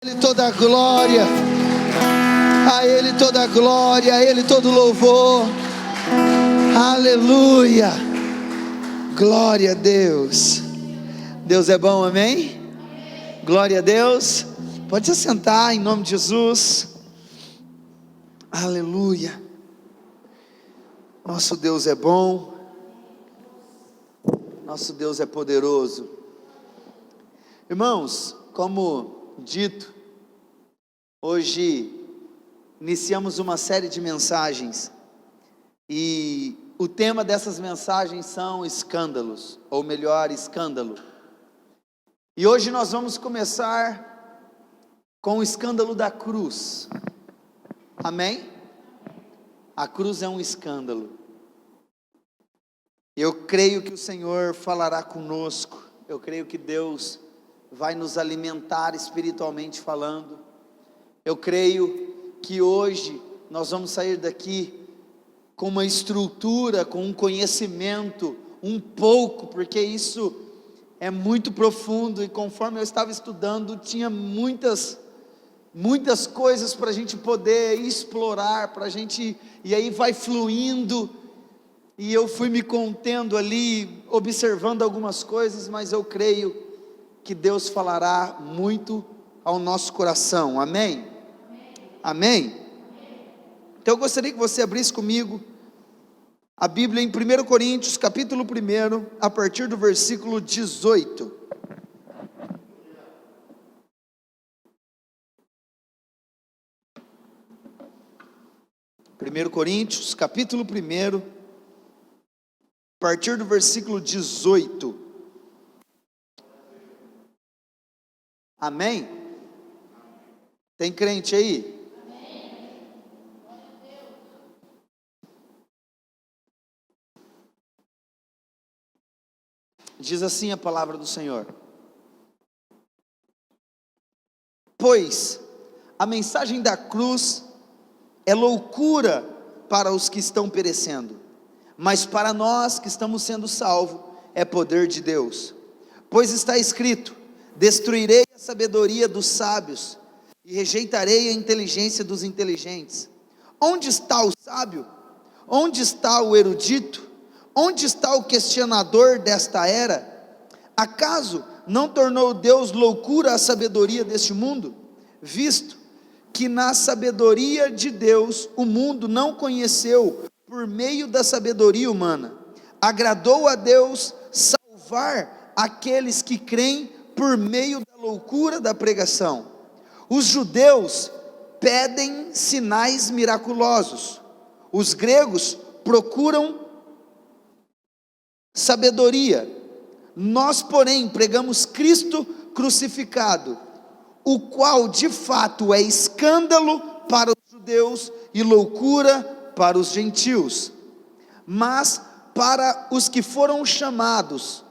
Ele toda a glória, a Ele toda a glória, a Ele todo louvor, aleluia, glória a Deus. Deus é bom, amém? Glória a Deus. Pode se sentar em nome de Jesus, aleluia. Nosso Deus é bom, nosso Deus é poderoso. Irmãos, como dito, hoje iniciamos uma série de mensagens e o tema dessas mensagens são escândalos, ou melhor, escândalo. E hoje nós vamos começar com o escândalo da cruz. Amém? A cruz é um escândalo. Eu creio que o Senhor falará conosco. Eu creio que Deus vai nos alimentar espiritualmente falando. Eu creio que hoje nós vamos sair daqui com uma estrutura, com um conhecimento, um pouco, porque isso é muito profundo, e conforme eu estava estudando, tinha muitas coisas para a gente poder explorar, para a gente, e aí vai fluindo, e eu fui me contendo ali, observando algumas coisas, mas eu creio que Deus falará muito ao nosso coração, amém? Amém? Então eu gostaria que você abrisse comigo a Bíblia em 1 Coríntios, capítulo 1, a partir do versículo 18. Primeiro Coríntios, capítulo 1, a partir do versículo 18. Amém? Tem crente aí? Amém. Diz assim a palavra do Senhor: pois a mensagem da cruz é loucura para os que estão perecendo, mas para nós que estamos sendo salvos é poder de Deus. Pois está escrito: destruirei a sabedoria dos sábios e rejeitarei a inteligência dos inteligentes. Onde está o sábio? Onde está o erudito? Onde está o questionador desta era? Acaso não tornou Deus loucura a sabedoria deste mundo? Visto que na sabedoria de Deus o mundo não conheceu por meio da sabedoria humana, agradou a Deus salvar aqueles que creem por meio da loucura da pregação. Os judeus pedem sinais miraculosos, os gregos procuram sabedoria, nós porém pregamos Cristo crucificado, o qual de fato é escândalo para os judeus e loucura para os gentios, mas para os que foram chamados,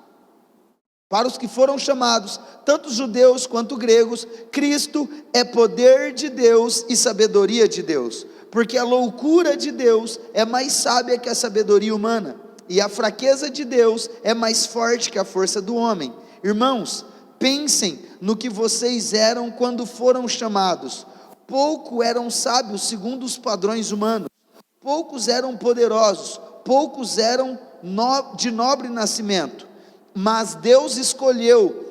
tanto judeus quanto gregos, Cristo é poder de Deus e sabedoria de Deus, porque a loucura de Deus é mais sábia que a sabedoria humana, e a fraqueza de Deus é mais forte que a força do homem. Irmãos, pensem no que vocês eram quando foram chamados. Pouco eram sábios segundo os padrões humanos, poucos eram poderosos, poucos eram de nobre nascimento, mas Deus escolheu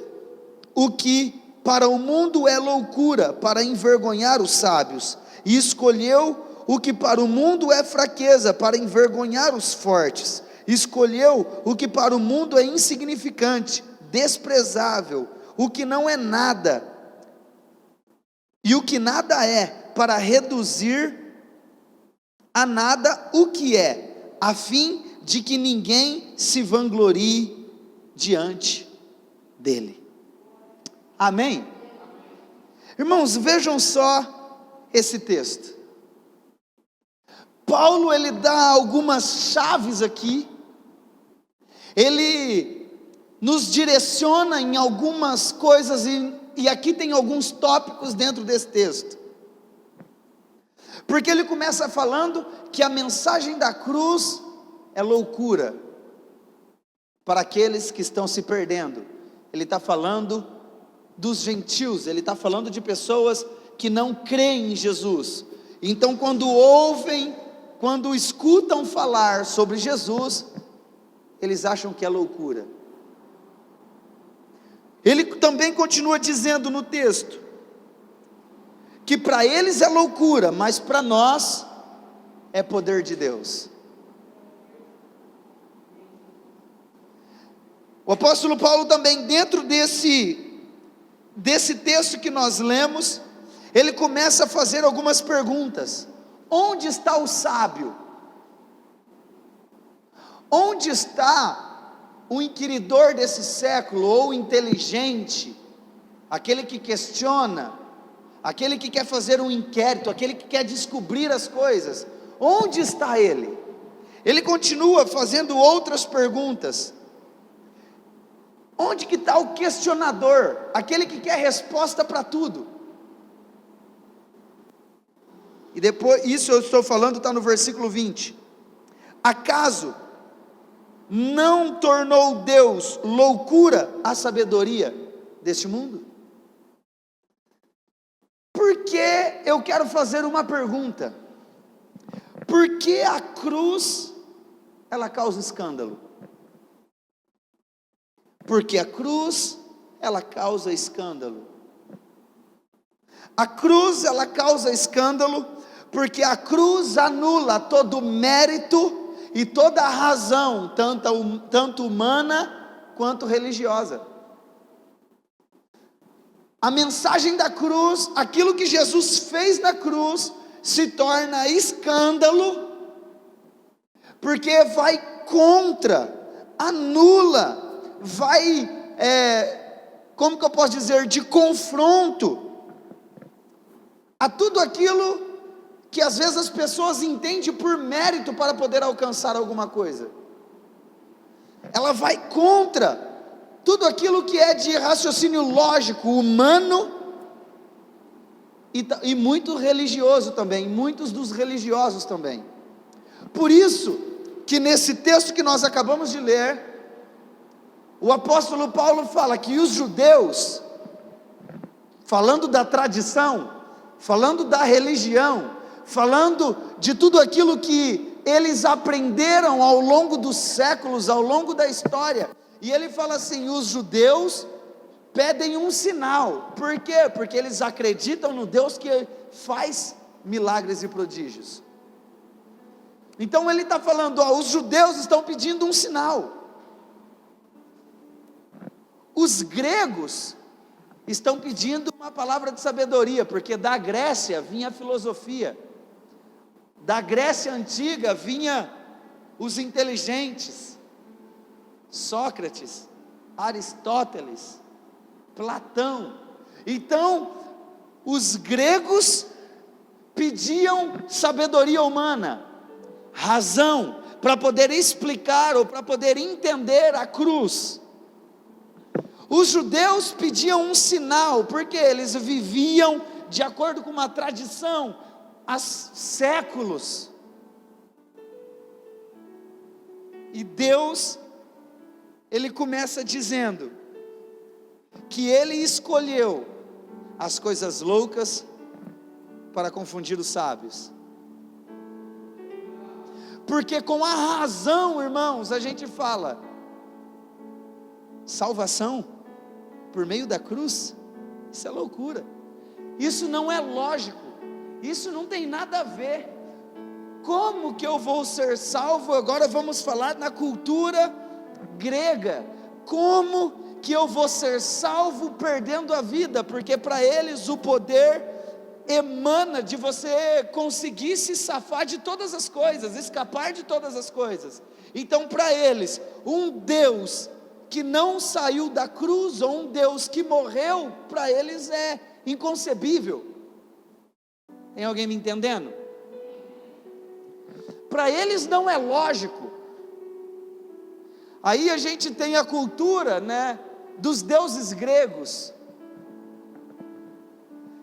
o que para o mundo é loucura, para envergonhar os sábios, e escolheu o que para o mundo é fraqueza, para envergonhar os fortes, escolheu o que para o mundo é insignificante, desprezável, o que não é nada, e o que nada é, para reduzir a nada o que é, a fim de que ninguém se vanglorie diante dele. Amém? Irmãos, vejam só esse texto. Paulo, ele dá algumas chaves aqui, ele nos direciona em algumas coisas, e aqui tem alguns tópicos dentro desse texto, porque ele começa falando que a mensagem da cruz é loucura para aqueles que estão se perdendo. Ele está falando dos gentios, ele está falando de pessoas que não creem em Jesus. Então, quando escutam falar sobre Jesus, eles acham que é loucura. Ele também continua dizendo no texto, que para eles é loucura, mas para nós é poder de Deus. O apóstolo Paulo também, dentro desse texto que nós lemos, ele começa a fazer algumas perguntas. Onde está o sábio? Onde está o inquiridor desse século, ou o inteligente, aquele que questiona, aquele que quer fazer um inquérito, aquele que quer descobrir as coisas? Onde está ele? Ele continua fazendo outras perguntas. Onde que está o questionador, aquele que quer resposta para tudo? E depois, isso eu estou falando, está no versículo 20. Acaso não tornou Deus loucura a sabedoria deste mundo? Por que eu quero fazer uma pergunta? Por que a cruz, ela causa escândalo? Porque a cruz, ela causa escândalo. A cruz, ela causa escândalo, porque a cruz anula todo mérito e toda a razão, tanto humana quanto religiosa. A mensagem da cruz, aquilo que Jesus fez na cruz, se torna escândalo, porque vai contra, anula, vai, como que eu posso dizer, de confronto a tudo aquilo que às vezes as pessoas entendem por mérito para poder alcançar alguma coisa. Ela vai contra tudo aquilo que é de raciocínio lógico, humano, e muito religioso também, muitos dos religiosos também. Por isso que nesse texto que nós acabamos de ler, o apóstolo Paulo fala que os judeus, falando da tradição, falando da religião, falando de tudo aquilo que eles aprenderam ao longo dos séculos, ao longo da história, e ele fala assim: os judeus pedem um sinal. Por quê? Porque eles acreditam no Deus que faz milagres e prodígios. Então ele está falando, os judeus estão pedindo um sinal. Os gregos estão pedindo uma palavra de sabedoria, porque da Grécia vinha a filosofia, da Grécia antiga vinha os inteligentes, Sócrates, Aristóteles, Platão. Então, os gregos pediam sabedoria humana, razão, para poder explicar ou para poder entender a cruz. Os judeus pediam um sinal, porque eles viviam de acordo com uma tradição há séculos. E Deus, Ele começa dizendo que Ele escolheu as coisas loucas para confundir os sábios. Porque com a razão, irmãos, a gente fala salvação por meio da cruz. Isso é loucura, isso não é lógico, isso não tem nada a ver. Como que eu vou ser salvo? Agora vamos falar na cultura grega. Como que eu vou ser salvo perdendo a vida? Porque para eles o poder emana de você conseguir se safar de todas as coisas, escapar de todas as coisas. Então para eles, um Deus que não saiu da cruz, ou um Deus que morreu, para eles é inconcebível. Tem alguém me entendendo? Para eles não é lógico. Aí a gente tem a cultura, dos deuses gregos,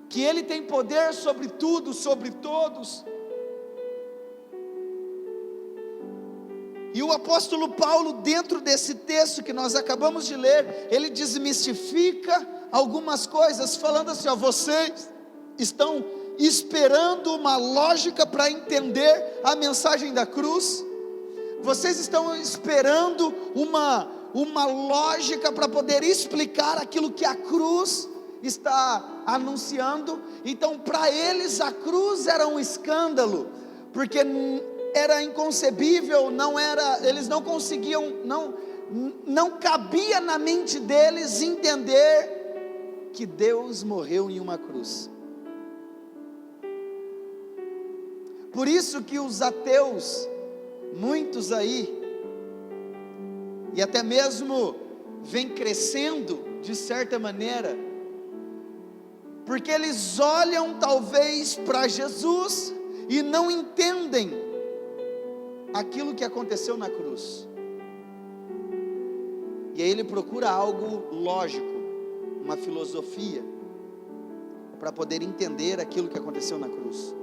que ele tem poder sobre tudo, sobre todos. E o apóstolo Paulo, dentro desse texto que nós acabamos de ler, ele desmistifica algumas coisas, falando assim: ó, vocês estão esperando uma lógica para entender a mensagem da cruz, vocês estão esperando uma lógica para poder explicar aquilo que a cruz está anunciando. Então, para eles a cruz era um escândalo, porque era inconcebível, eles não conseguiam, não cabia na mente deles entender que Deus morreu em uma cruz. Por isso que os ateus, muitos aí, e até mesmo vem crescendo de certa maneira, porque eles olham talvez para Jesus e não entendem aquilo que aconteceu na cruz. E aí ele procura algo lógico, uma filosofia, para poder entender aquilo que aconteceu na cruz.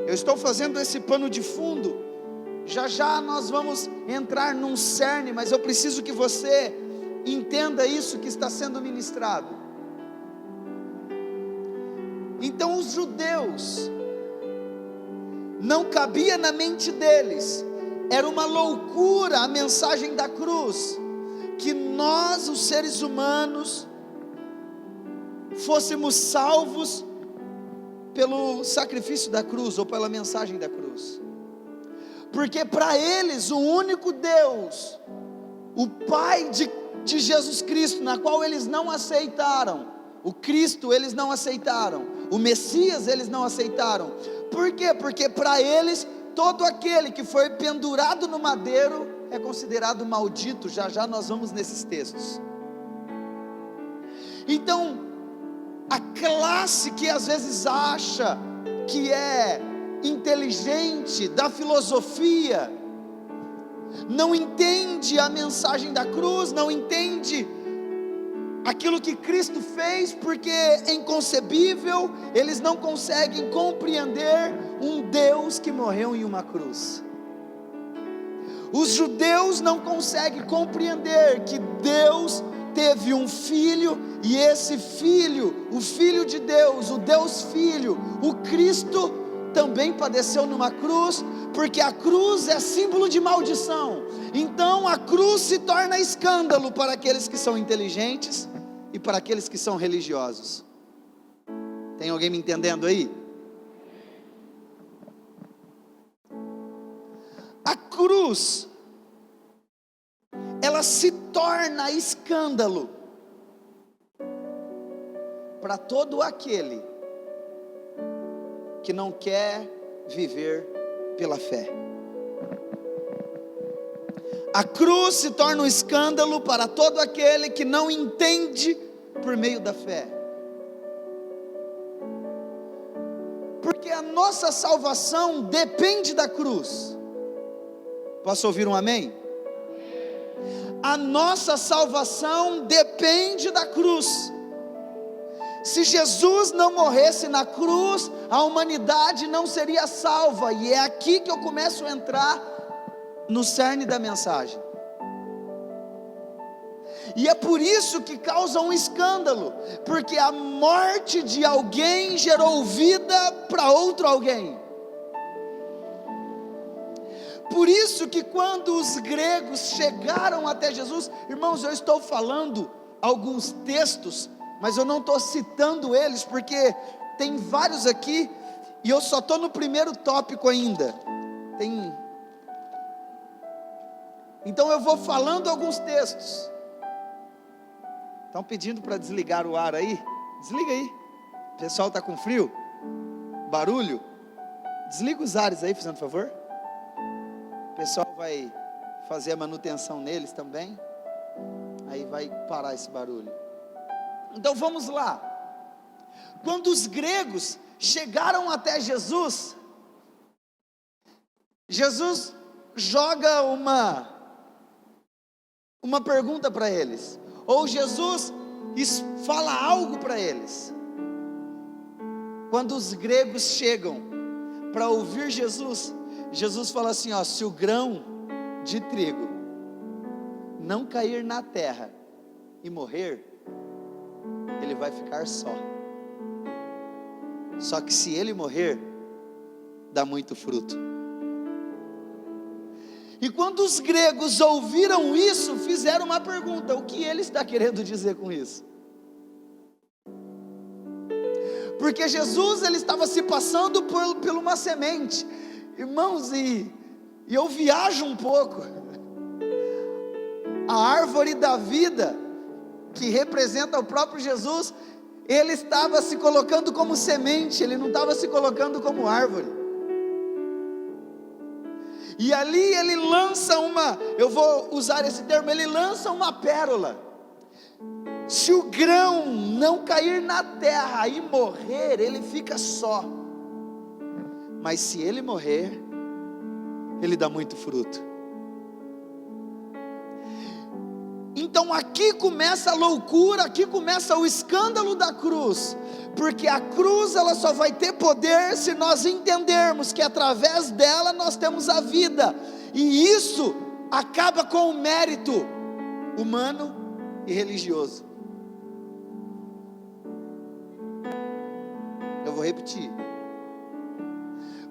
Eu estou fazendo esse pano de fundo, já já nós vamos entrar num cerne, mas eu preciso que você entenda isso que está sendo ministrado. Então os judeus, não cabia na mente deles, era uma loucura a mensagem da cruz, que nós, os seres humanos, fôssemos salvos pelo sacrifício da cruz, ou pela mensagem da cruz, porque para eles o único Deus, o Pai de Jesus Cristo, na qual eles não aceitaram, o Cristo eles não aceitaram, o Messias eles não aceitaram. Por quê? Porque para eles, todo aquele que foi pendurado no madeiro é considerado maldito. Já já nós vamos nesses textos. Então, a classe que às vezes acha que é inteligente, da filosofia, não entende a mensagem da cruz, não entende aquilo que Cristo fez, porque é inconcebível, eles não conseguem compreender um Deus que morreu em uma cruz. Os judeus não conseguem compreender que Deus teve um filho, e esse filho, o Filho de Deus, o Deus Filho, o Cristo, também padeceu numa cruz, porque a cruz é símbolo de maldição. Então a cruz se torna escândalo para aqueles que são inteligentes e para aqueles que são religiosos. Tem alguém me entendendo aí? A cruz, ela se torna escândalo para todo aquele que não quer viver pela fé. A cruz se torna um escândalo para todo aquele que não entende por meio da fé. Porque a nossa salvação depende da cruz. Posso ouvir um amém? A nossa salvação depende da cruz. Se Jesus não morresse na cruz, a humanidade não seria salva. E é aqui que eu começo a entrar no cerne da mensagem. E é por isso que causa um escândalo, porque a morte de alguém gerou vida para outro alguém. Por isso que quando os gregos chegaram até Jesus, irmãos, eu estou falando alguns textos, mas eu não estou citando eles, porque tem vários aqui, e eu só estou no primeiro tópico ainda. Então eu vou falando alguns textos. Estão pedindo para desligar o ar aí? Desliga aí. O pessoal está com frio? Barulho? Desliga os ares aí, fazendo favor. O pessoal vai fazer a manutenção neles também. Aí vai parar esse barulho. Então vamos lá. Quando os gregos chegaram até Jesus, Jesus joga uma pergunta para eles, ou Jesus fala algo para eles. Quando os gregos chegam para ouvir Jesus, Jesus fala assim, ó, se o grão de trigo não cair na terra e morrer, ele vai ficar só. Só que se ele morrer, dá muito fruto. E quando os gregos ouviram isso, fizeram uma pergunta: o que ele está querendo dizer com isso? Porque Jesus, ele estava se passando por uma semente. Irmãos, e eu viajo um pouco. A árvore da vida, que representa o próprio Jesus, ele estava se colocando como semente, ele não estava se colocando como árvore. E ali ele lança eu vou usar esse termo, ele lança uma pérola. Se o grão não cair na terra e morrer, ele fica só. Mas se ele morrer, ele dá muito fruto. Então aqui começa a loucura, aqui começa o escândalo da cruz, porque a cruz ela só vai ter poder se nós entendermos que através dela nós temos a vida, e isso acaba com o mérito humano e religioso. Eu vou repetir.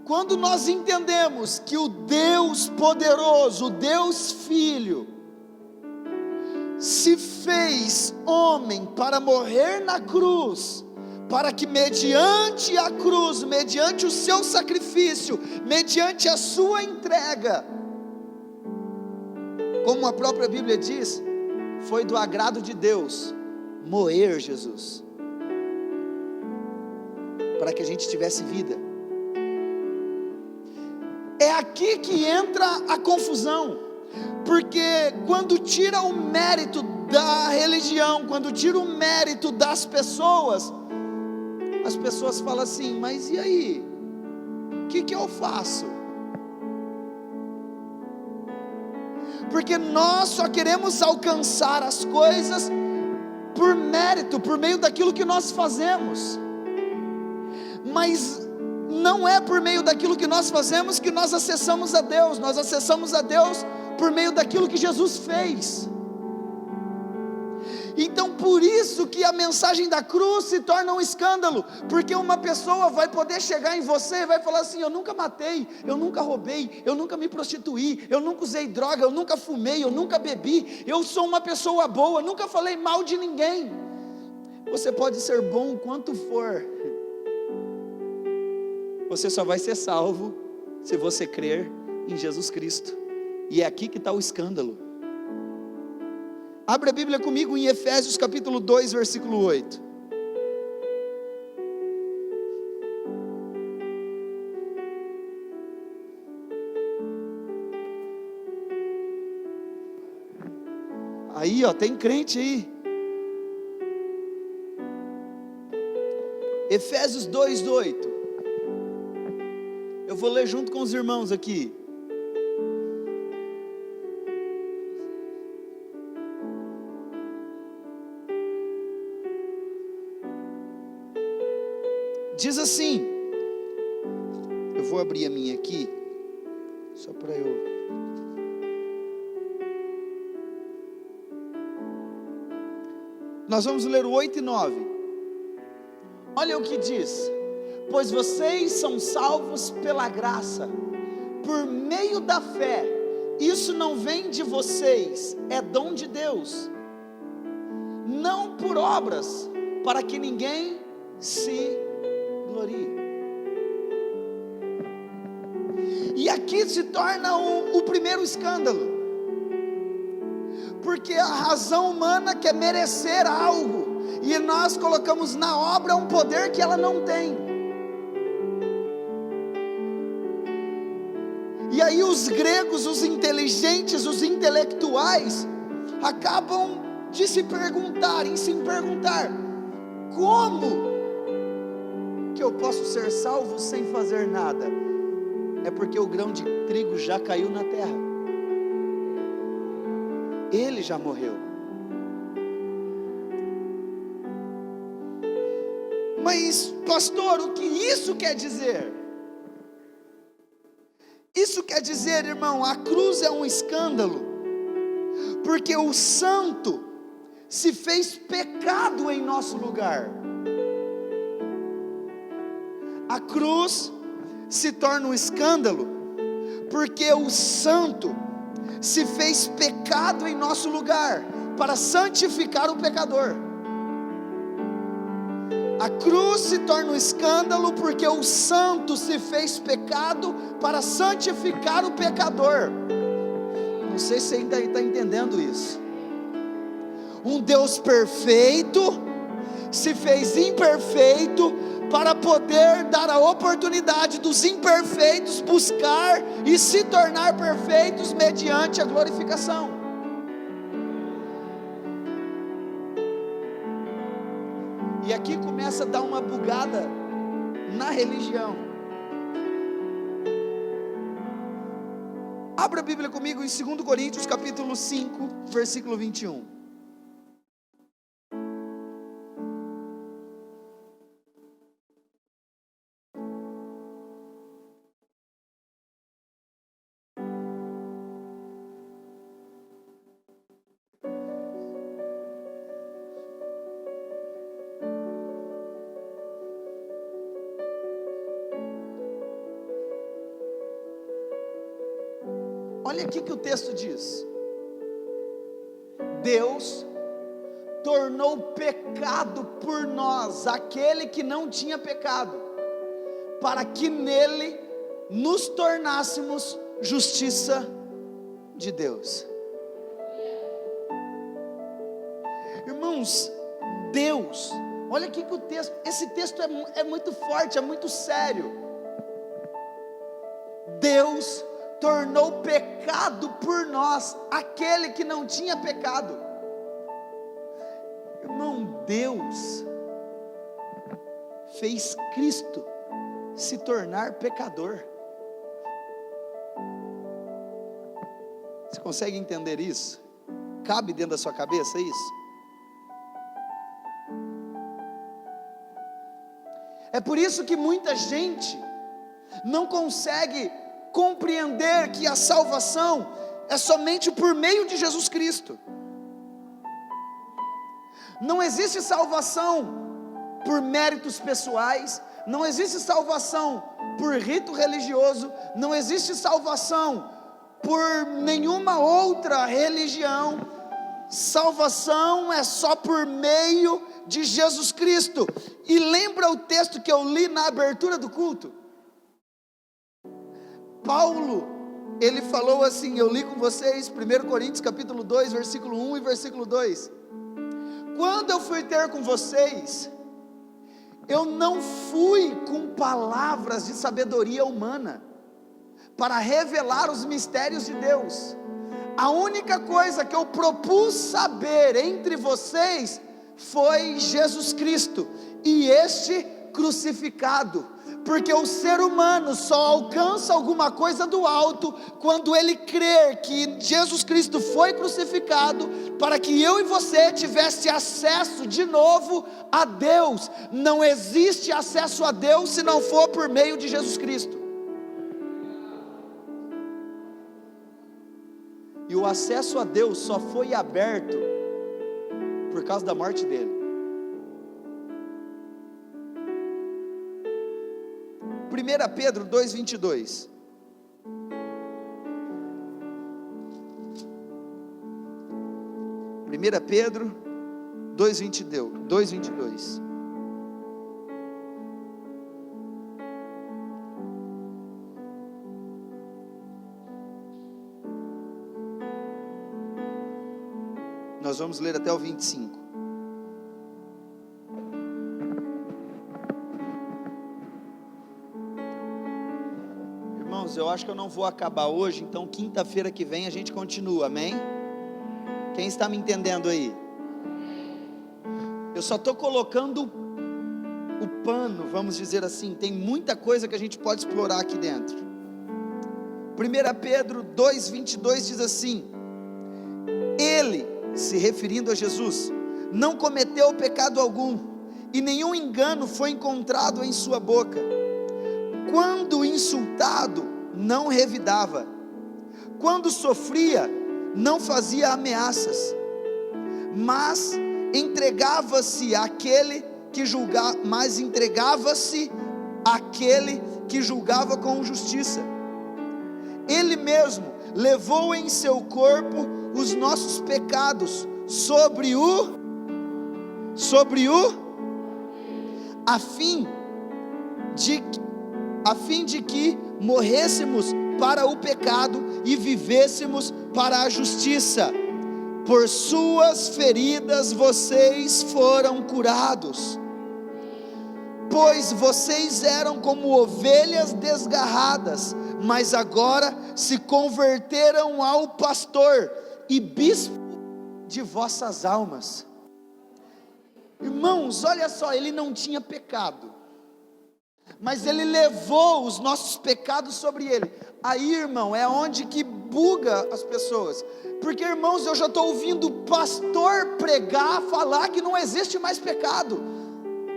Quando nós entendemos que o Deus poderoso, o Deus Filho, se fez homem para morrer na cruz, para que mediante a cruz, mediante o seu sacrifício, mediante a sua entrega, como a própria Bíblia diz, foi do agrado de Deus moer Jesus, para que a gente tivesse vida. É aqui que entra a confusão, porque quando tira o mérito da religião, quando tira o mérito das pessoas, as pessoas falam assim: mas e aí? O que eu faço? Porque nós só queremos alcançar as coisas por mérito, por meio daquilo que nós fazemos, mas não é por meio daquilo que nós fazemos que nós acessamos a Deus. Nós acessamos a Deus por meio daquilo que Jesus fez. Então por isso que a mensagem da cruz se torna um escândalo, porque uma pessoa vai poder chegar em você e vai falar assim: eu nunca matei, eu nunca roubei, eu nunca me prostituí, eu nunca usei droga, eu nunca fumei, eu nunca bebi, eu sou uma pessoa boa, nunca falei mal de ninguém. Você pode ser bom o quanto for, você só vai ser salvo se você crer em Jesus Cristo. E é aqui que está o escândalo. Abre a Bíblia comigo em Efésios capítulo 2, versículo 8. Aí, ó, tem crente aí. Efésios 2, 8. Eu vou ler junto com os irmãos aqui. Diz assim, eu vou abrir a minha aqui, só para eu... Nós vamos ler o 8 e 9. Olha o que diz: pois vocês são salvos pela graça, por meio da fé. Isso não vem de vocês, é dom de Deus, não por obras, para que ninguém se glorie. E aqui se torna o primeiro escândalo, porque a razão humana quer merecer algo, e nós colocamos na obra um poder que ela não tem. E aí os gregos, os inteligentes, os intelectuais, acabam de se perguntar, como que eu posso ser salvo sem fazer nada? É porque o grão de trigo já caiu na terra, ele já morreu. Mas pastor, o que isso quer dizer? Isso quer dizer, irmão, a cruz é um escândalo, porque o santo se fez pecado em nosso lugar. A cruz se torna um escândalo, porque o santo se fez pecado em nosso lugar, para santificar o pecador. A cruz se torna um escândalo, porque o santo se fez pecado, para santificar o pecador. Não sei se você ainda está entendendo isso. Um Deus perfeito se fez imperfeito, para poder dar a oportunidade dos imperfeitos buscar e se tornar perfeitos mediante a glorificação. E aqui começa a dar uma bugada na religião. Abra a Bíblia comigo em 2 Coríntios capítulo 5, versículo 21. Olha aqui que o texto diz: Deus tornou pecado por nós aquele que não tinha pecado, para que nele nos tornássemos justiça de Deus. Irmãos, Deus, olha aqui que o texto, esse texto é muito forte, é muito sério. Deus tornou pecado por nós aquele que não tinha pecado. Irmão, Deus fez Cristo se tornar pecador. Você consegue entender isso? Cabe dentro da sua cabeça isso? É por isso que muita gente não consegue compreender que a salvação é somente por meio de Jesus Cristo. Não existe salvação por méritos pessoais, não existe salvação por rito religioso, não existe salvação por nenhuma outra religião. Salvação é só por meio de Jesus Cristo. E lembra o texto que eu li na abertura do culto? Paulo, ele falou assim, eu li com vocês, 1 Coríntios capítulo 2, versículo 1 e versículo 2, quando eu fui ter com vocês, eu não fui com palavras de sabedoria humana, para revelar os mistérios de Deus. A única coisa que eu propus saber entre vocês, foi Jesus Cristo, e este crucificado, porque o ser humano só alcança alguma coisa do alto, quando ele crer que Jesus Cristo foi crucificado, para que eu e você tivesse acesso de novo a Deus. Não existe acesso a Deus, se não for por meio de Jesus Cristo, e o acesso a Deus só foi aberto, por causa da morte dele. 1 Pedro 2,22. Pedro 2,22. Nós vamos ler até o 25. Irmãos, eu acho que eu não vou acabar hoje, então quinta-feira que vem a gente continua, amém? Quem está me entendendo aí? Eu só estou colocando o pano, vamos dizer assim, tem muita coisa que a gente pode explorar aqui dentro. 1 Pedro 2,22 diz assim: Ele, se referindo a Jesus, não cometeu pecado algum, e nenhum engano foi encontrado em sua boca. Quando insultado, não revidava. Quando sofria, não fazia ameaças, mas entregava-se àquele que julgava com justiça. Ele mesmo levou em seu corpo os nossos pecados a fim de que morrêssemos para o pecado e vivêssemos para a justiça. Por suas feridas vocês foram curados, pois vocês eram como ovelhas desgarradas, mas agora se converteram ao pastor e bispo de vossas almas. Irmãos, olha só, ele não tinha pecado, mas ele levou os nossos pecados sobre ele. Aí, irmão, é onde que buga as pessoas, porque, irmãos, eu já estou ouvindo pastor pregar, falar que não existe mais pecado.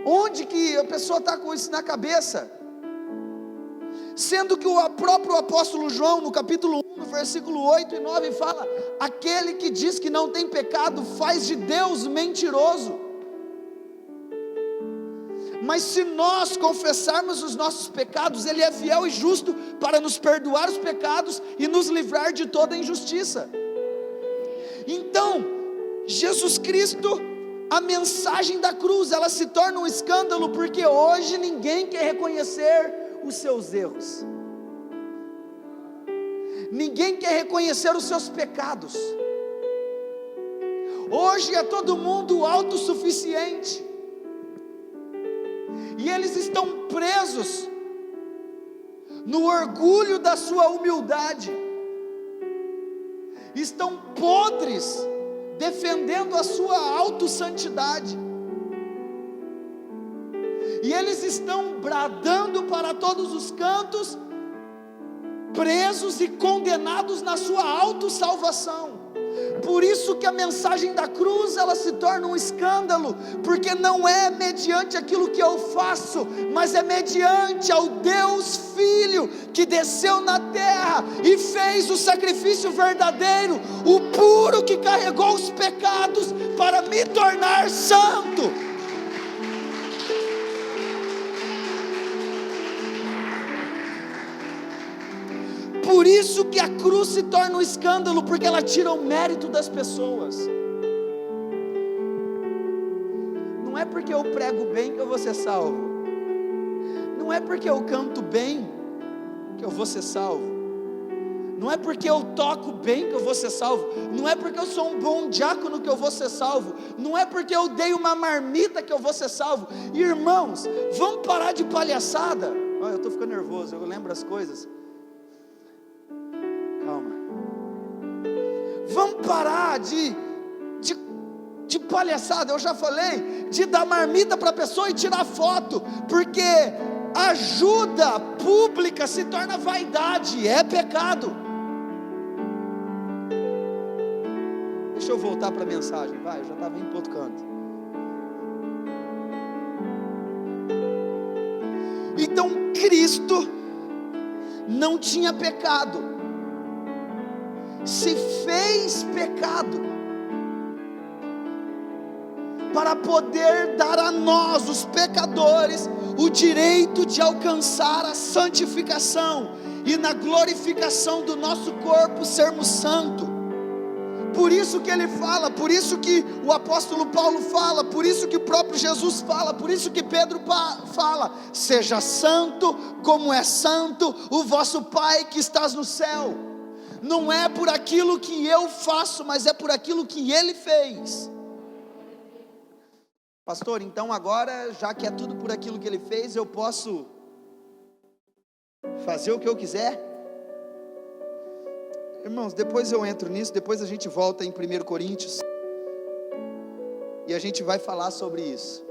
Onde que a pessoa está com isso na cabeça? Sendo que o próprio apóstolo João, no capítulo 1, no versículo 8 e 9, fala: aquele que diz que não tem pecado, faz de Deus mentiroso. Mas se nós confessarmos os nossos pecados, Ele é fiel e justo para nos perdoar os pecados e nos livrar de toda injustiça. Então, Jesus Cristo, a mensagem da cruz, ela se torna um escândalo, porque hoje ninguém quer reconhecer os seus erros, ninguém quer reconhecer os seus pecados. Hoje é todo mundo autossuficiente, e eles estão presos no orgulho da sua humildade, estão podres defendendo a sua autossantidade, e eles estão bradando para todos os cantos, presos e condenados na sua autossalvação. Por isso que a mensagem da cruz, ela se torna um escândalo, porque não é mediante aquilo que eu faço, mas é mediante ao Deus Filho, que desceu na terra e fez o sacrifício verdadeiro, o puro, que carregou os pecados para me tornar santo. Por isso que a cruz se torna um escândalo, porque ela tira o mérito das pessoas. Não é porque eu prego bem que eu vou ser salvo, não é porque eu canto bem que eu vou ser salvo, não é porque eu toco bem que eu vou ser salvo, não é porque eu sou um bom diácono que eu vou ser salvo, não é porque eu dei uma marmita que eu vou ser salvo. Irmãos, vamos parar de palhaçada. Olha, eu estou ficando nervoso, eu lembro as coisas. Vamos parar de palhaçada. Eu já falei de dar marmita para a pessoa e tirar foto, porque ajuda pública se torna vaidade, é pecado. Deixa eu voltar para a mensagem, vai, eu já estava indo para outro canto. Então Cristo não tinha pecado, se fez pecado para poder dar a nós, os pecadores, o direito de alcançar a santificação e na glorificação do nosso corpo sermos santos. Por isso que ele fala, por isso que o apóstolo Paulo fala, por isso que o próprio Jesus fala, por isso que Pedro fala: seja santo como é santo o vosso Pai que estás no céu. Não é por aquilo que eu faço, mas é por aquilo que Ele fez. Pastor, então agora, já que é tudo por aquilo que Ele fez, eu posso fazer o que eu quiser? Irmãos, depois eu entro nisso, depois a gente volta em 1 Coríntios, e a gente vai falar sobre isso.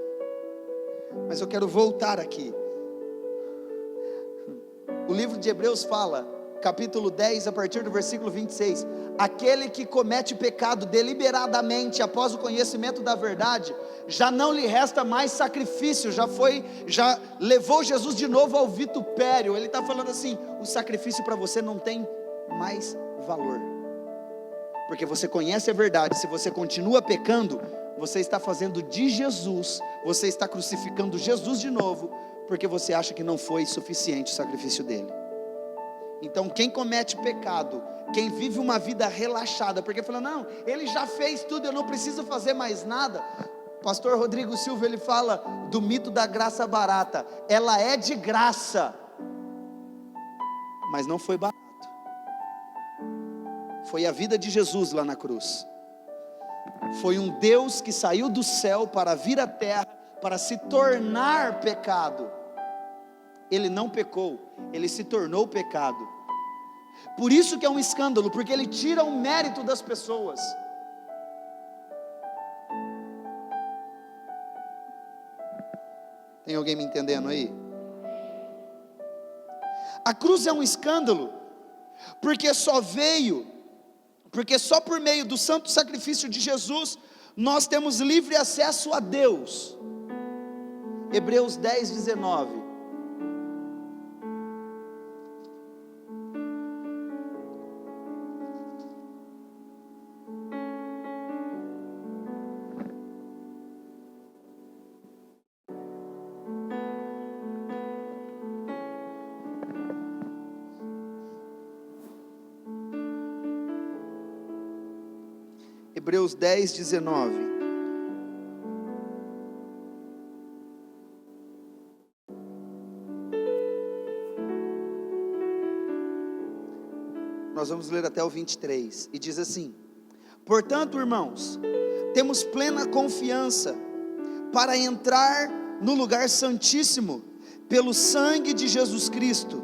Mas eu quero voltar aqui. O livro de Hebreus fala, capítulo 10, a partir do versículo 26, aquele que comete pecado deliberadamente após o conhecimento da verdade, já não lhe resta mais sacrifício, já levou Jesus de novo ao vitupério. Ele está falando assim: o sacrifício para você não tem mais valor, porque você conhece a verdade. Se você continua pecando, você está fazendo de Jesus, você está crucificando Jesus de novo, porque você acha que não foi suficiente o sacrifício dele. Então quem comete pecado, quem vive uma vida relaxada, porque fala: não, ele já fez tudo, eu não preciso fazer mais nada. Pastor Rodrigo Silva, ele fala do mito da graça barata. Ela é de graça, mas não foi barato. Foi a vida de Jesus lá na cruz. Foi um Deus que saiu do céu para vir à terra, para se tornar pecado. Ele não pecou, ele se tornou pecado. Por isso que é um escândalo, porque ele tira o mérito das pessoas. Tem alguém me entendendo aí? A cruz é um escândalo, porque só por meio do santo sacrifício de Jesus, nós temos livre acesso a Deus. Hebreus 10, 19. Hebreus 10, 19. Nós vamos ler até o 23, e diz assim: portanto, irmãos, temos plena confiança para entrar no lugar santíssimo, pelo sangue de Jesus Cristo,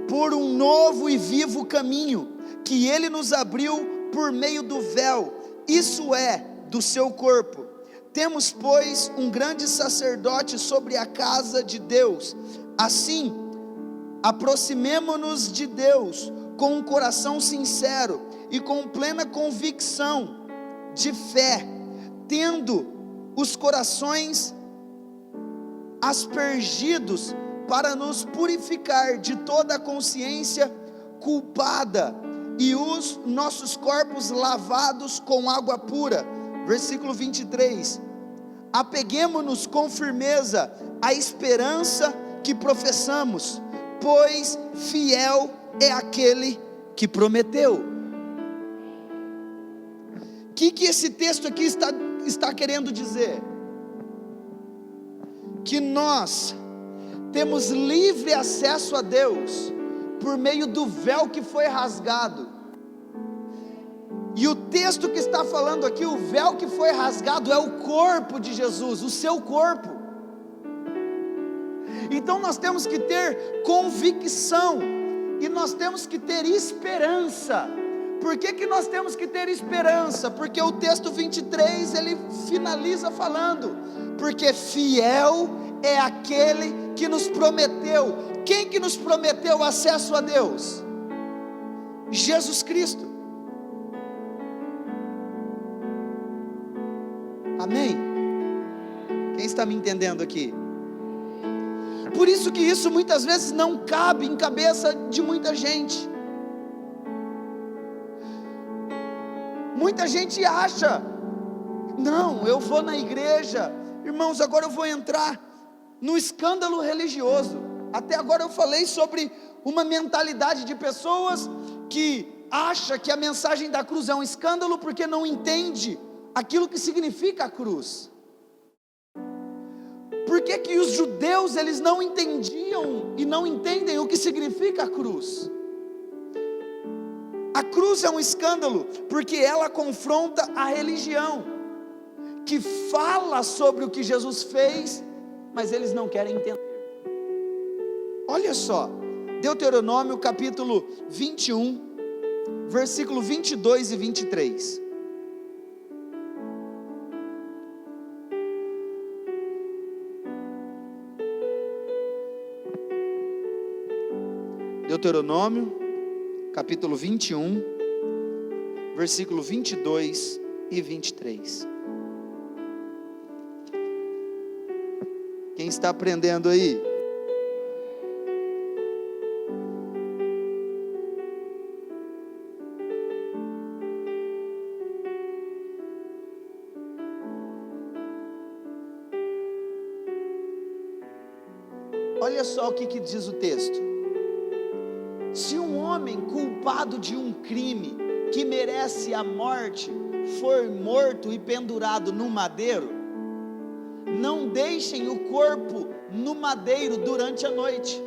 por um novo e vivo caminho, que Ele nos abriu por meio do véu, isso é, do seu corpo. Temos, pois, um grande sacerdote sobre a casa de Deus. Assim, aproximemo-nos de Deus com um coração sincero e com plena convicção de fé, tendo os corações aspergidos para nos purificar de toda a consciência culpada e os nossos corpos lavados com água pura. Versículo 23. Apeguemo-nos com firmeza à esperança que professamos, pois fiel é aquele que prometeu. O que esse texto aqui está querendo dizer? Que nós temos livre acesso a Deus por meio do véu que foi rasgado. E o texto que está falando aqui, o véu que foi rasgado, é o corpo de Jesus, o seu corpo. Então nós temos que ter convicção, e nós temos que ter esperança. Por que nós temos que ter esperança? Porque o texto 23, ele finaliza falando: porque fiel é aquele que nos prometeu. Quem que nos prometeu acesso a Deus? Jesus Cristo. Amém? Quem está me entendendo aqui? Por isso que isso muitas vezes não cabe em cabeça de muita gente. Muita gente acha: não, eu vou na igreja, irmãos, agora eu vou entrar no escândalo religioso. Até agora eu falei sobre uma mentalidade de pessoas que acha que a mensagem da cruz é um escândalo porque não entende aquilo que significa a cruz. Por que os judeus, eles não entendiam e não entendem o que significa a cruz? A cruz é um escândalo porque ela confronta a religião, que fala sobre o que Jesus fez, mas eles não querem entender. Olha só, Deuteronômio capítulo 21, versículo 22 e 23. Deuteronômio capítulo 21, versículo 22 e 23. Quem está aprendendo aí? Olha só o que diz o texto. Se um homem culpado de um crime que merece a morte for morto e pendurado no madeiro, não deixem o corpo no madeiro durante a noite,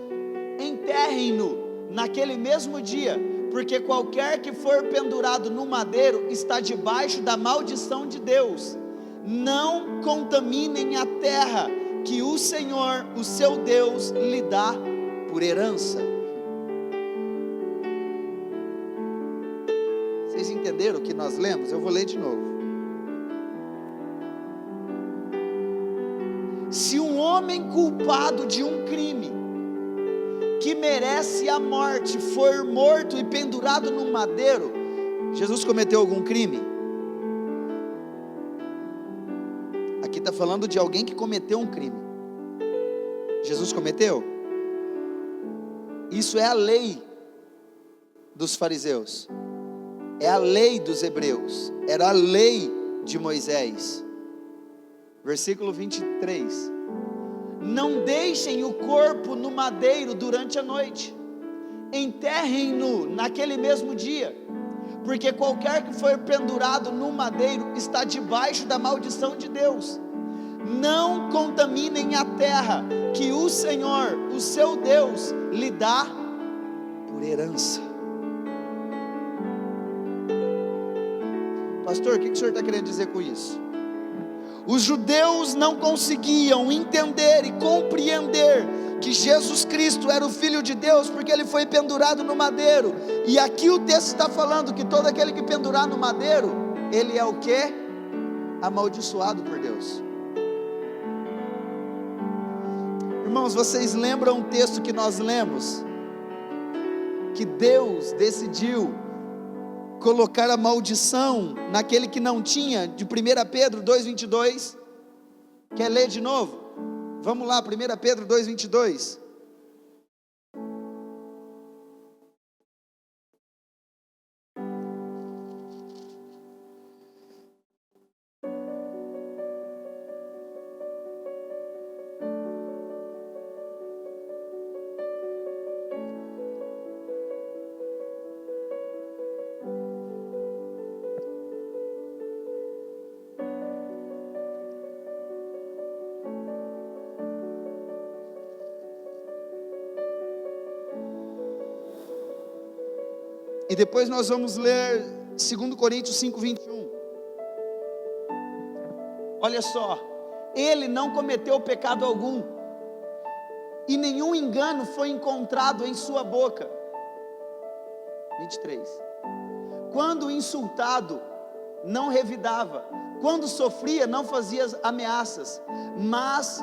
enterrem-no naquele mesmo dia, porque qualquer que for pendurado no madeiro está debaixo da maldição de Deus. Não contaminem a terra que o Senhor, o seu Deus, lhe dá por herança. Vocês entenderam o que nós lemos? Eu vou ler de novo. Se um homem culpado de um crime que merece a morte for morto e pendurado num madeiro, Jesus cometeu algum crime? Aqui está falando de alguém que cometeu um crime. Jesus cometeu? Isso é a lei dos fariseus, é a lei dos hebreus, era a lei de Moisés. Versículo 23. Não deixem o corpo no madeiro durante a noite, enterrem-no naquele mesmo dia, porque qualquer que for pendurado no madeiro está debaixo da maldição de Deus. Não contaminem a terra que o Senhor, o seu Deus, lhe dá por herança. Pastor, o que o senhor está querendo dizer com isso? Os judeus não conseguiam entender e compreender que Jesus Cristo era o Filho de Deus, porque ele foi pendurado no madeiro. E aqui o texto está falando que todo aquele que pendurar no madeiro, ele é o quê? Amaldiçoado por Deus. Irmãos, vocês lembram um texto que nós lemos? Que Deus decidiu colocar a maldição naquele que não tinha, de 1 Pedro 2,22, quer ler de novo? Vamos lá, 1 Pedro 2,22. E depois nós vamos ler 2 Coríntios 5,21. Olha só, ele não cometeu pecado algum, e nenhum engano foi encontrado em sua boca. 23. Quando insultado, não revidava, quando sofria, não fazia ameaças, mas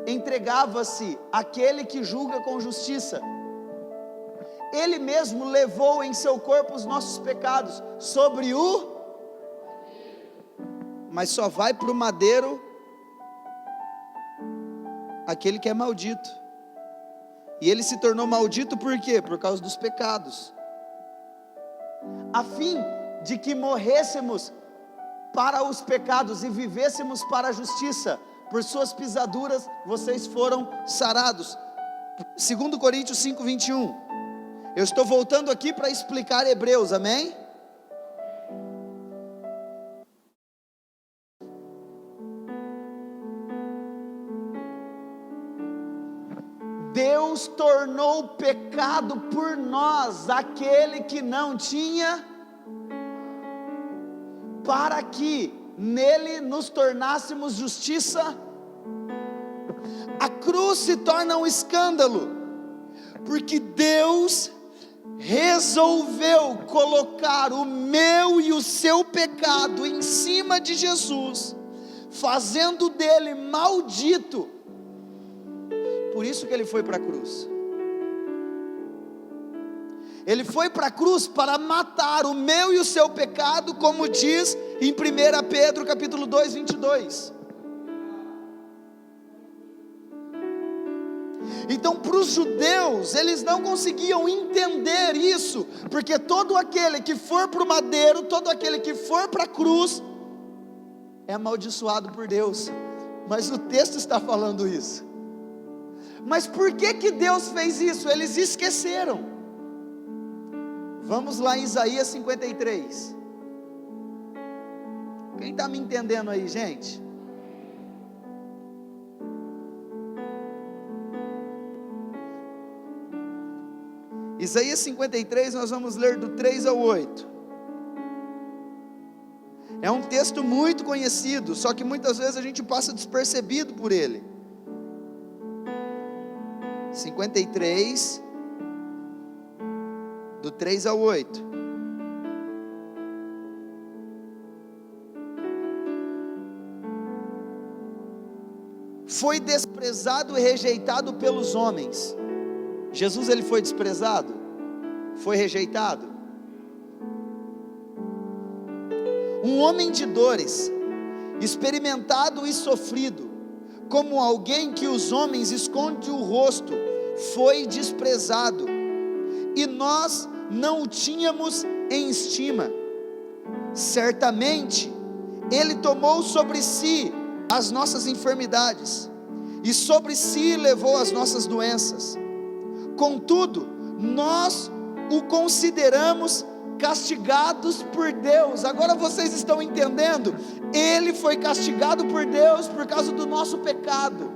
entregava-se àquele que julga com justiça. Ele mesmo levou em seu corpo os nossos pecados, sobre o... Mas só vai para o madeiro aquele que é maldito. E ele se tornou maldito por quê? Por causa dos pecados, a fim de que morrêssemos para os pecados e vivêssemos para a justiça. Por suas pisaduras vocês foram sarados. 2 Coríntios 5,21. Eu estou voltando aqui para explicar Hebreus, amém? Deus tornou pecado por nós aquele que não tinha, para que nele nos tornássemos justiça. A cruz se torna um escândalo, porque Deus resolveu colocar o meu e o seu pecado em cima de Jesus, fazendo dele maldito. Por isso que ele foi para a cruz. Ele foi para a cruz para matar o meu e o seu pecado, como diz em 1 Pedro capítulo 2, 22. Então, para os judeus, eles não conseguiam entender isso, porque todo aquele que for para o madeiro, todo aquele que for para a cruz, é amaldiçoado por Deus. Mas o texto está falando isso. Mas por que Deus fez isso? Eles esqueceram. Vamos lá em Isaías 53. Quem está me entendendo aí, gente? Isaías 53, nós vamos ler do 3 ao 8. É um texto muito conhecido, só que muitas vezes a gente passa despercebido por ele. 53, do 3 ao 8. Foi desprezado e rejeitado pelos homens. Jesus, ele foi desprezado? Foi rejeitado? Um homem de dores, experimentado e sofrido, como alguém que os homens esconde o rosto, foi desprezado, e nós não o tínhamos em estima. Certamente, ele tomou sobre si as nossas enfermidades, e sobre si levou as nossas doenças. Contudo, nós o consideramos castigados por Deus. Agora vocês estão entendendo? Ele foi castigado por Deus por causa do nosso pecado.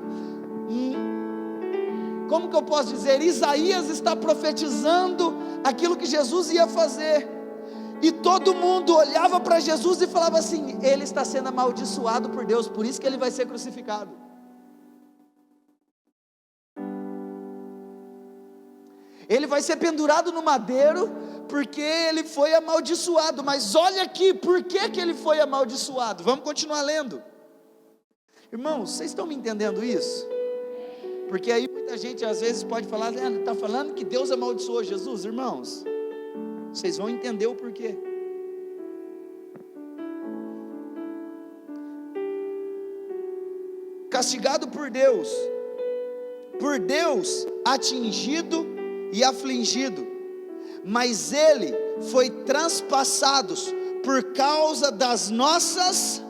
Como que eu posso dizer? Isaías está profetizando aquilo que Jesus ia fazer, e todo mundo olhava para Jesus e falava assim: ele está sendo amaldiçoado por Deus, por isso que ele vai ser crucificado. Ele vai ser pendurado no madeiro, porque ele foi amaldiçoado. Mas olha aqui, por que ele foi amaldiçoado? Vamos continuar lendo. Irmãos, vocês estão me entendendo isso? Porque aí muita gente às vezes pode falar: está falando que Deus amaldiçoou Jesus. Irmãos, vocês vão entender o porquê. Castigado por Deus atingido e afligido, mas ele foi transpassado por causa das nossas,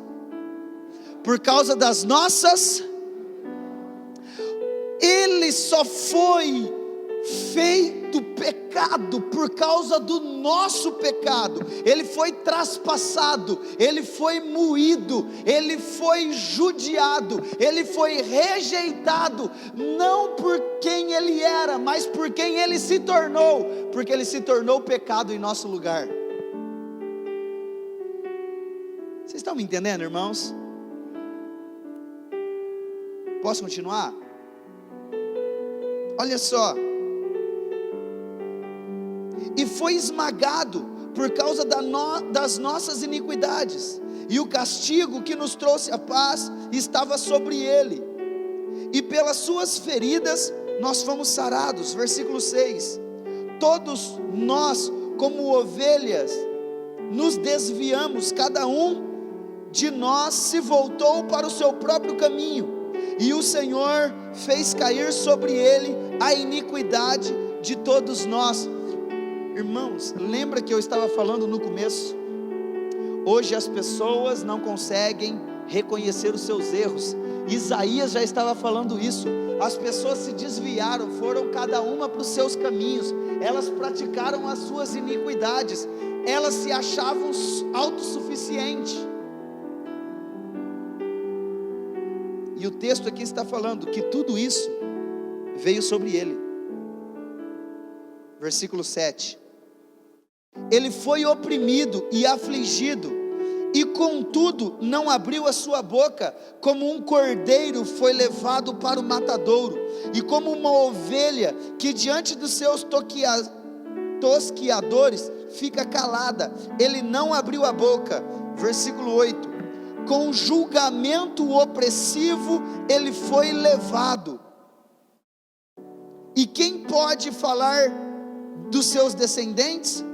ele só foi feito pecado por causa do nosso pecado. Ele foi traspassado, ele foi moído, ele foi judiado, ele foi rejeitado, não por quem ele era, mas por quem ele se tornou, porque ele se tornou pecado em nosso lugar. Vocês estão me entendendo, irmãos? Posso continuar? Olha só. E foi esmagado por causa das nossas iniquidades, e o castigo que nos trouxe a paz estava sobre ele, e pelas suas feridas nós fomos sarados. Versículo 6. Todos nós, como ovelhas, nos desviamos, cada um de nós se voltou para o seu próprio caminho, e o Senhor fez cair sobre ele a iniquidade de todos nós. Irmãos, lembra que eu estava falando no começo? Hoje as pessoas não conseguem reconhecer os seus erros. Isaías já estava falando isso. As pessoas se desviaram, foram cada uma para os seus caminhos, elas praticaram as suas iniquidades, elas se achavam autossuficientes. E o texto aqui está falando que tudo isso veio sobre ele. Versículo 7. Ele foi oprimido e afligido, e contudo não abriu a sua boca. Como um cordeiro foi levado para o matadouro, e como uma ovelha que diante dos seus tosquiadores fica calada, ele não abriu a boca. Versículo 8. Com julgamento opressivo ele foi levado. E quem pode falar dos seus descendentes?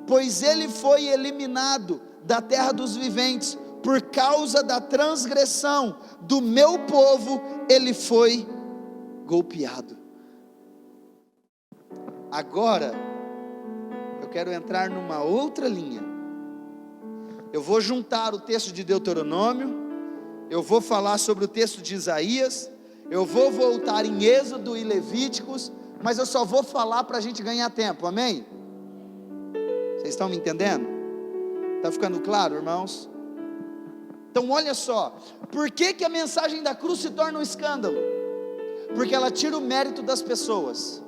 Pois ele foi eliminado da terra dos viventes, por causa da transgressão do meu povo, ele foi golpeado. Agora, eu quero entrar numa outra linha. Eu vou juntar o texto de Deuteronômio, eu vou falar sobre o texto de Isaías, eu vou voltar em Êxodo e Levíticos, mas eu só vou falar para a gente ganhar tempo, amém? Vocês estão me entendendo? Está ficando claro, irmãos? Então olha só, por que a mensagem da cruz se torna um escândalo? Porque ela tira o mérito das pessoas,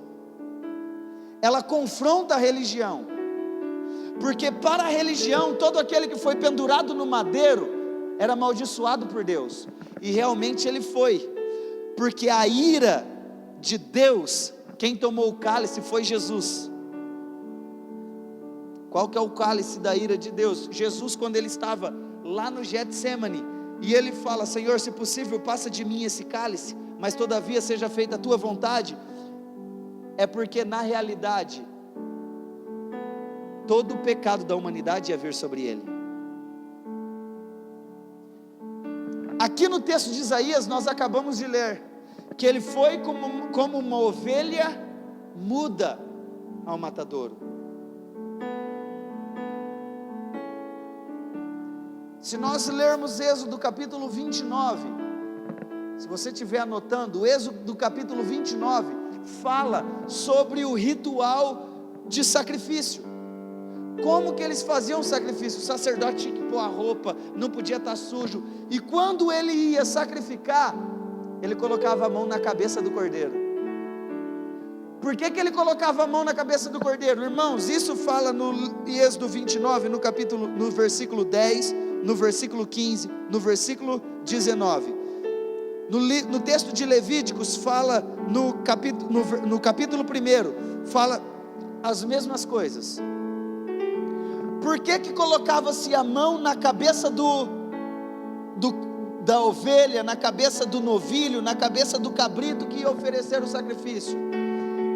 ela confronta a religião, porque para a religião, todo aquele que foi pendurado no madeiro, era amaldiçoado por Deus, e realmente ele foi, porque a ira de Deus, quem tomou o cálice foi Jesus. Qual que é o cálice da ira de Deus? Jesus, quando ele estava lá no Getsemane, e ele fala: Senhor, se possível passa de mim esse cálice, mas todavia seja feita a tua vontade. É porque na realidade, todo o pecado da humanidade ia vir sobre ele. Aqui no texto de Isaías nós acabamos de ler, que ele foi como uma ovelha muda ao matadouro. Se nós lermos Êxodo capítulo 29, se você estiver anotando, o Êxodo do capítulo 29, fala sobre o ritual de sacrifício, como que eles faziam o sacrifício. O sacerdote tinha que pôr a roupa, não podia estar sujo, e quando ele ia sacrificar, ele colocava a mão na cabeça do cordeiro. Por que ele colocava a mão na cabeça do cordeiro? Irmãos, isso fala no Êxodo 29, no versículo 10, no versículo 15, no versículo 19. No texto de Levíticos fala, no capítulo 1, fala as mesmas coisas. Por que colocava-se a mão na cabeça da ovelha, na cabeça do novilho, na cabeça do cabrito que ia oferecer o sacrifício?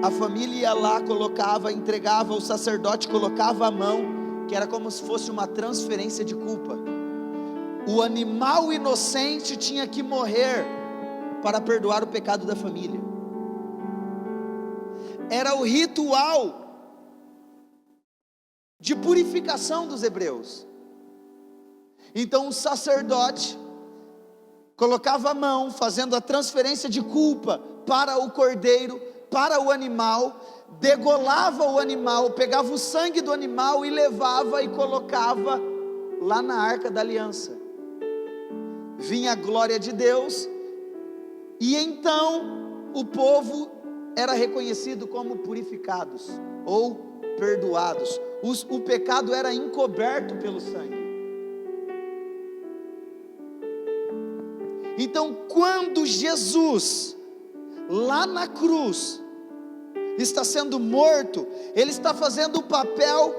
A família ia lá, colocava, entregava, o sacerdote colocava a mão, que era como se fosse uma transferência de culpa. O animal inocente tinha que morrer para perdoar o pecado da família. Era o ritual de purificação dos hebreus. Então o sacerdote colocava a mão, fazendo a transferência de culpa para o cordeiro, para o animal, degolava o animal, pegava o sangue do animal e levava e colocava lá na arca da aliança. Vinha a glória de Deus, e então o povo era reconhecido como purificados ou perdoados. O pecado era encoberto pelo sangue. Então, quando Jesus, lá na cruz, está sendo morto, ele está fazendo o papel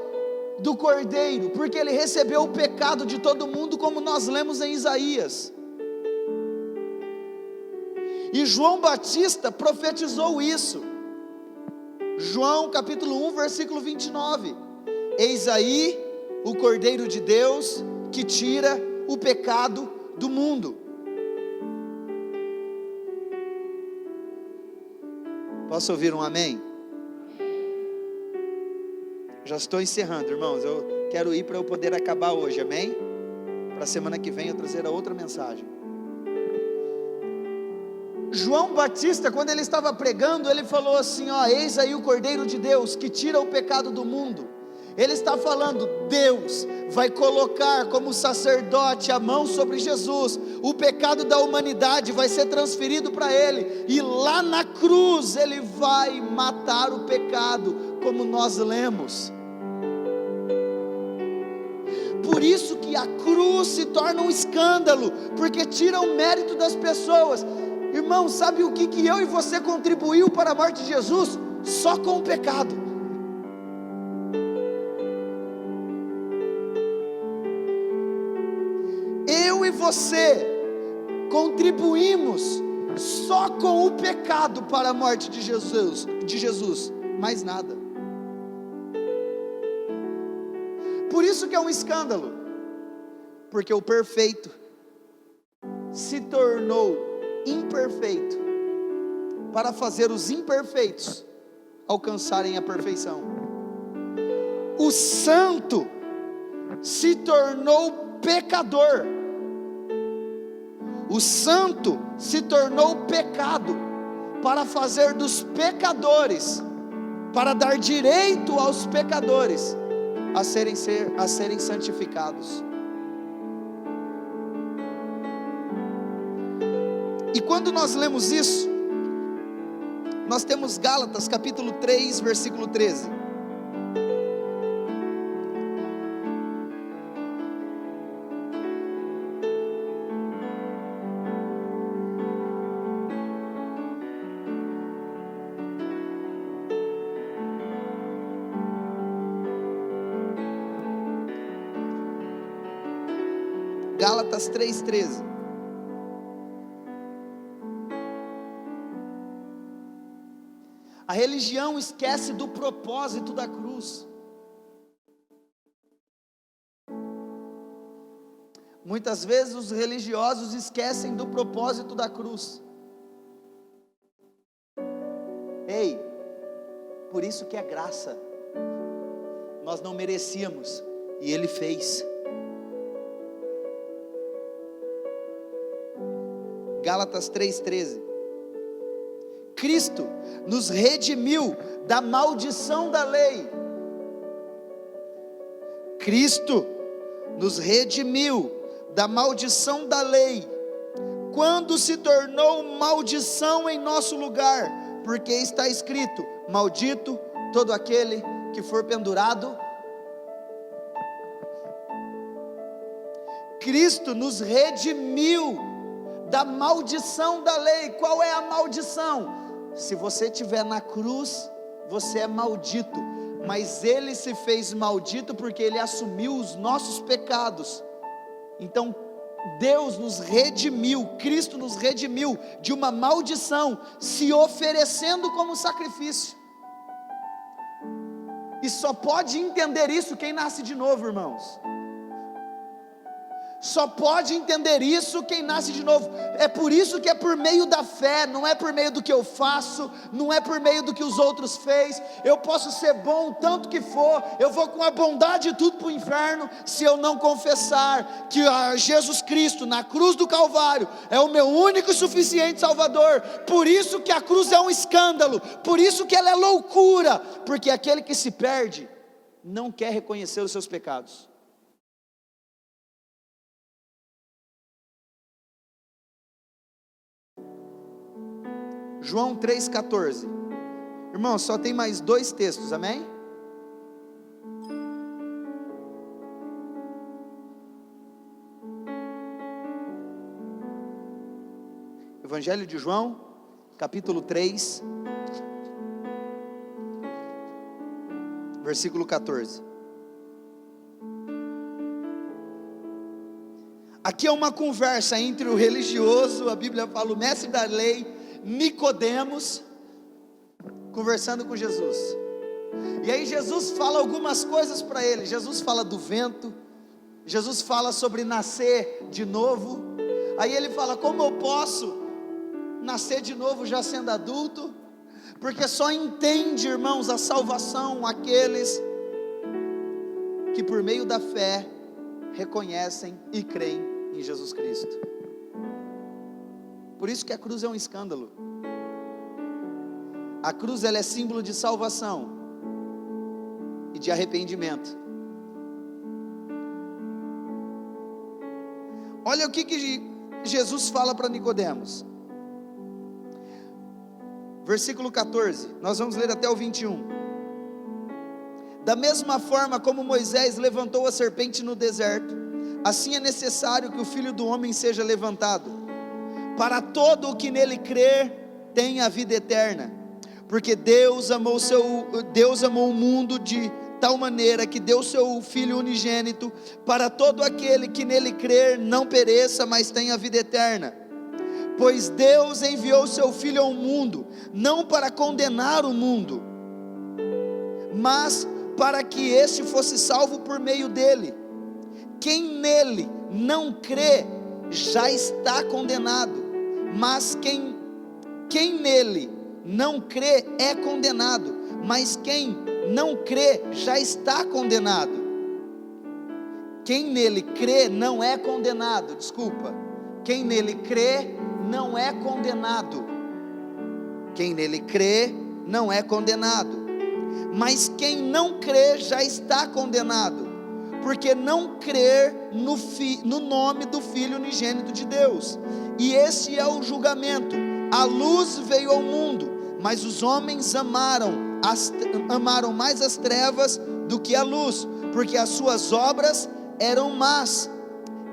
do cordeiro, porque ele recebeu o pecado de todo mundo, como nós lemos em Isaías. E João Batista profetizou isso. João capítulo 1, versículo 29. Eis aí o Cordeiro de Deus, que tira o pecado do mundo. Posso ouvir um amém? Já estou encerrando, irmãos. Eu quero ir para eu poder acabar hoje, amém? Para a semana que vem eu trazer a outra mensagem. João Batista, quando ele estava pregando, ele falou assim: eis aí o Cordeiro de Deus, que tira o pecado do mundo. Ele está falando, Deus vai colocar como sacerdote a mão sobre Jesus, o pecado da humanidade vai ser transferido para ele, e lá na cruz ele vai matar o pecado, como nós lemos. Por isso que a cruz se torna um escândalo, porque tira o mérito das pessoas. Irmão, sabe o que eu e você contribuiu para a morte de Jesus? Só com o pecado. Eu e você contribuímos só com o pecado para a morte de Jesus, mais nada. por isso que é um escândalo, porque o perfeito se tornou imperfeito para fazer os imperfeitos alcançarem a perfeição. O santo se tornou pecador. O santo se tornou pecado para fazer dos pecadores, para dar direito aos pecadores a serem santificados. E quando nós lemos isso, nós temos Gálatas capítulo 3, versículo 13. Gálatas 3,13. A religião esquece do propósito da cruz. Muitas vezes os religiosos esquecem do propósito da cruz. Ei, por isso que é graça. Nós não merecíamos e Ele fez. Gálatas 3,13. Cristo nos redimiu da maldição da lei. Cristo nos redimiu da maldição da lei, quando se tornou maldição em nosso lugar, porque está escrito: maldito todo aquele que for pendurado. Cristo nos redimiu da maldição da lei. Qual é a maldição? Se você estiver na cruz, você é maldito, mas Ele se fez maldito porque Ele assumiu os nossos pecados. Então Deus nos redimiu, Cristo nos redimiu de uma maldição, se oferecendo como sacrifício. E só pode entender isso quem nasce de novo, irmãos. Só pode entender isso quem nasce de novo. É por isso que é por meio da fé, não é por meio do que eu faço, não é por meio do que os outros fez. Eu posso ser bom tanto que for, eu vou com a bondade e tudo para o inferno, se eu não confessar que Jesus Cristo na cruz do Calvário é o meu único e suficiente Salvador. Por isso que a cruz é um escândalo, por isso que ela é loucura, porque aquele que se perde não quer reconhecer os seus pecados. João 3,14. Irmão, só tem mais 2 textos, amém? Evangelho de João, capítulo 3, versículo 14. Aqui é uma conversa entre o religioso, a Bíblia fala o mestre da lei, Nicodemos, conversando com Jesus. E aí Jesus fala algumas coisas para ele. Jesus fala do vento, Jesus fala sobre nascer de novo. Aí ele fala: como eu posso nascer de novo já sendo adulto? Porque só entende, irmãos, a salvação aqueles que por meio da fé reconhecem e creem em Jesus Cristo. Por isso que a cruz é um escândalo. A cruz, ela é símbolo de salvação e de arrependimento. Olha o que Jesus fala para Nicodemos. Versículo 14, nós vamos ler até o 21. Da mesma forma como Moisés levantou a serpente no deserto, assim é necessário que o Filho do Homem seja levantado, para todo o que nele crer tenha a vida eterna. Porque Deus amou o mundo de tal maneira que deu seu Filho unigênito, para todo aquele que nele crer não pereça, mas tenha a vida eterna. Pois Deus enviou seu Filho ao mundo, não para condenar o mundo, mas para que este fosse salvo por meio dele. Quem nele não crê já está condenado, mas quem nele não crê é condenado, mas quem não crê já está condenado. Quem nele crê não é condenado, quem nele crê não é condenado, quem nele crê não é condenado, mas quem não crê já está condenado, porque não crer no nome do Filho unigênito de Deus. E esse é o julgamento: a luz veio ao mundo, mas os homens amaram mais as trevas do que a luz, porque as suas obras eram más.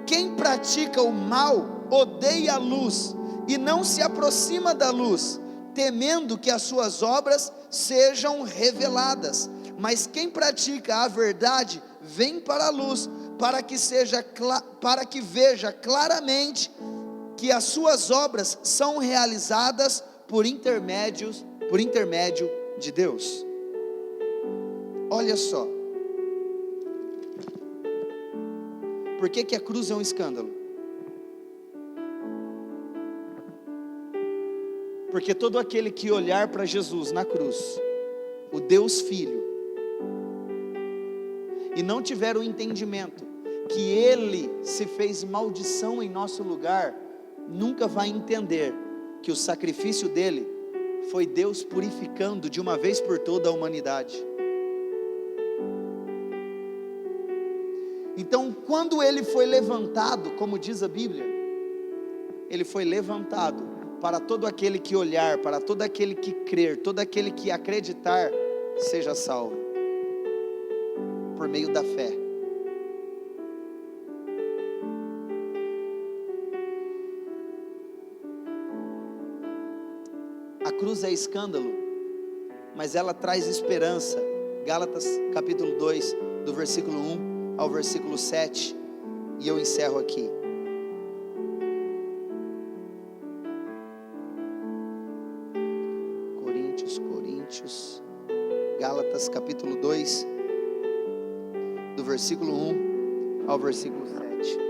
Quem pratica o mal odeia a luz e não se aproxima da luz, temendo que as suas obras sejam reveladas. Mas quem pratica a verdade vem para a luz, para que veja claramente que as suas obras são realizadas por intermédio de Deus. Olha só, por que a cruz é um escândalo? Porque todo aquele que olhar para Jesus na cruz, o Deus Filho, e não tiver o entendimento que Ele se fez maldição em nosso lugar, nunca vai entender que o sacrifício dele foi Deus purificando de uma vez por toda a humanidade. Então, quando ele foi levantado, como diz a Bíblia, ele foi levantado para todo aquele que olhar, para todo aquele que crer, todo aquele que acreditar, seja salvo, por meio da fé. A cruz é escândalo, mas ela traz esperança. Gálatas capítulo 2, do versículo 1 ao versículo 7, e eu encerro aqui. Gálatas capítulo 2, do versículo 1 ao versículo 7.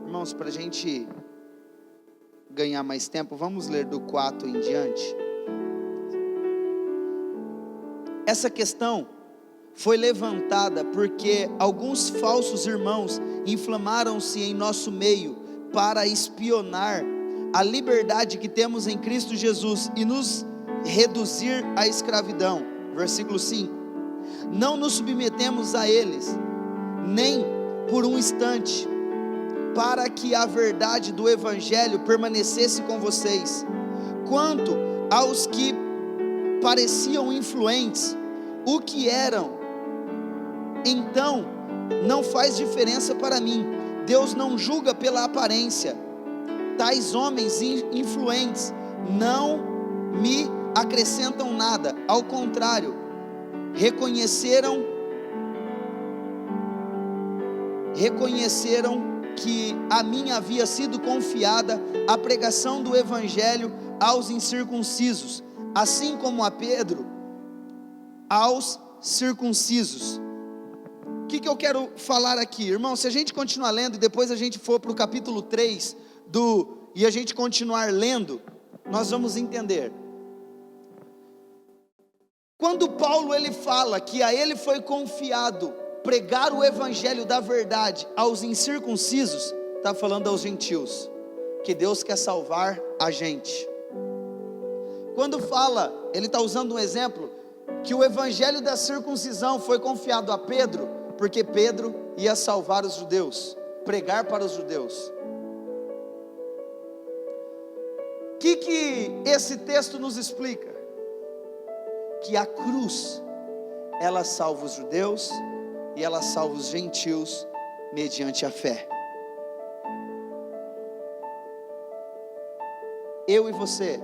Irmãos, para a gente ganhar mais tempo, vamos ler do 4 em diante. Essa questão foi levantada porque alguns falsos irmãos inflamaram-se em nosso meio para espionar a liberdade que temos em Cristo Jesus e nos reduzir à escravidão. Versículo 5: não nos submetemos a eles, nem por um instante, para que a verdade do Evangelho permanecesse com vocês. Quanto aos que pareciam influentes, o que eram, então não faz diferença para mim. Deus não julga pela aparência. Tais homens influentes não me acrescentam nada, ao contrário, reconheceram que a mim havia sido confiada a pregação do Evangelho aos incircuncisos, assim como a Pedro aos circuncisos. O que eu quero falar aqui, irmão? Se a gente continuar lendo e depois a gente for para o capítulo 3 e a gente continuar lendo, nós vamos entender. Quando Paulo ele fala que a ele foi confiado pregar o Evangelho da verdade aos incircuncisos, está falando aos gentios, que Deus quer salvar a gente. Quando fala, ele está usando um exemplo, que o Evangelho da circuncisão foi confiado a Pedro, porque Pedro ia salvar os judeus, pregar para os judeus. que esse texto nos explica? Que a cruz, ela salva os judeus e ela salva os gentios mediante a fé. Eu e você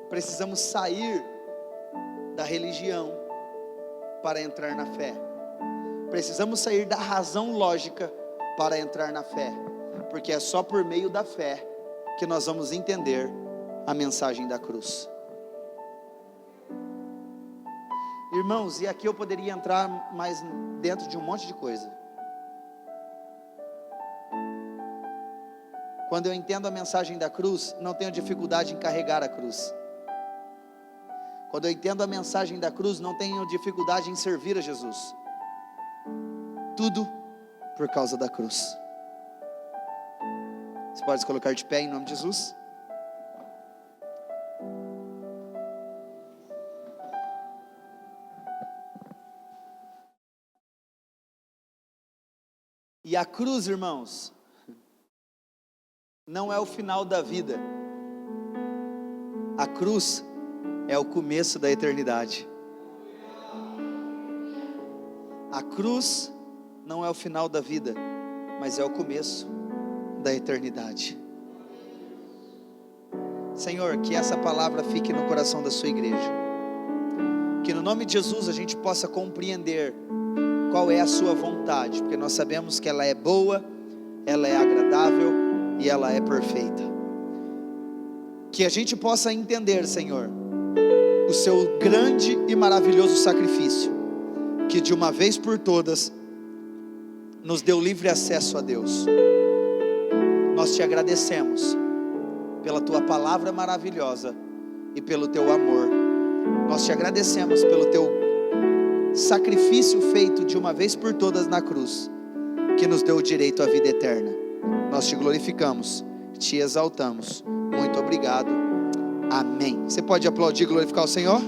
precisamos sair da religião para entrar na fé. Precisamos sair da razão lógica para entrar na fé, porque é só por meio da fé que nós vamos entender a mensagem da cruz. Irmãos, e aqui eu poderia entrar mais dentro de um monte de coisa. Quando eu entendo a mensagem da cruz, não tenho dificuldade em carregar a cruz. Quando eu entendo a mensagem da cruz, não tenho dificuldade em servir a Jesus. Tudo por causa da cruz. Você pode se colocar de pé em nome de Jesus? E a cruz, irmãos, não é o final da vida. A cruz é o começo da eternidade. A cruz não é o final da vida, mas é o começo da eternidade. Senhor, que essa palavra fique no coração da sua igreja. Que no nome de Jesus a gente possa compreender qual é a sua vontade, porque nós sabemos que ela é boa, ela é agradável e ela é perfeita. Que a gente possa entender, Senhor, o seu grande e maravilhoso sacrifício, que de uma vez por todas nos deu livre acesso a Deus. Nós te agradecemos pela tua palavra maravilhosa e pelo teu amor. Nós te agradecemos pelo teu sacrifício feito de uma vez por todas na cruz, que nos deu o direito à vida eterna. Nós te glorificamos, te exaltamos. Muito obrigado. Amém. Você pode aplaudir e glorificar o Senhor?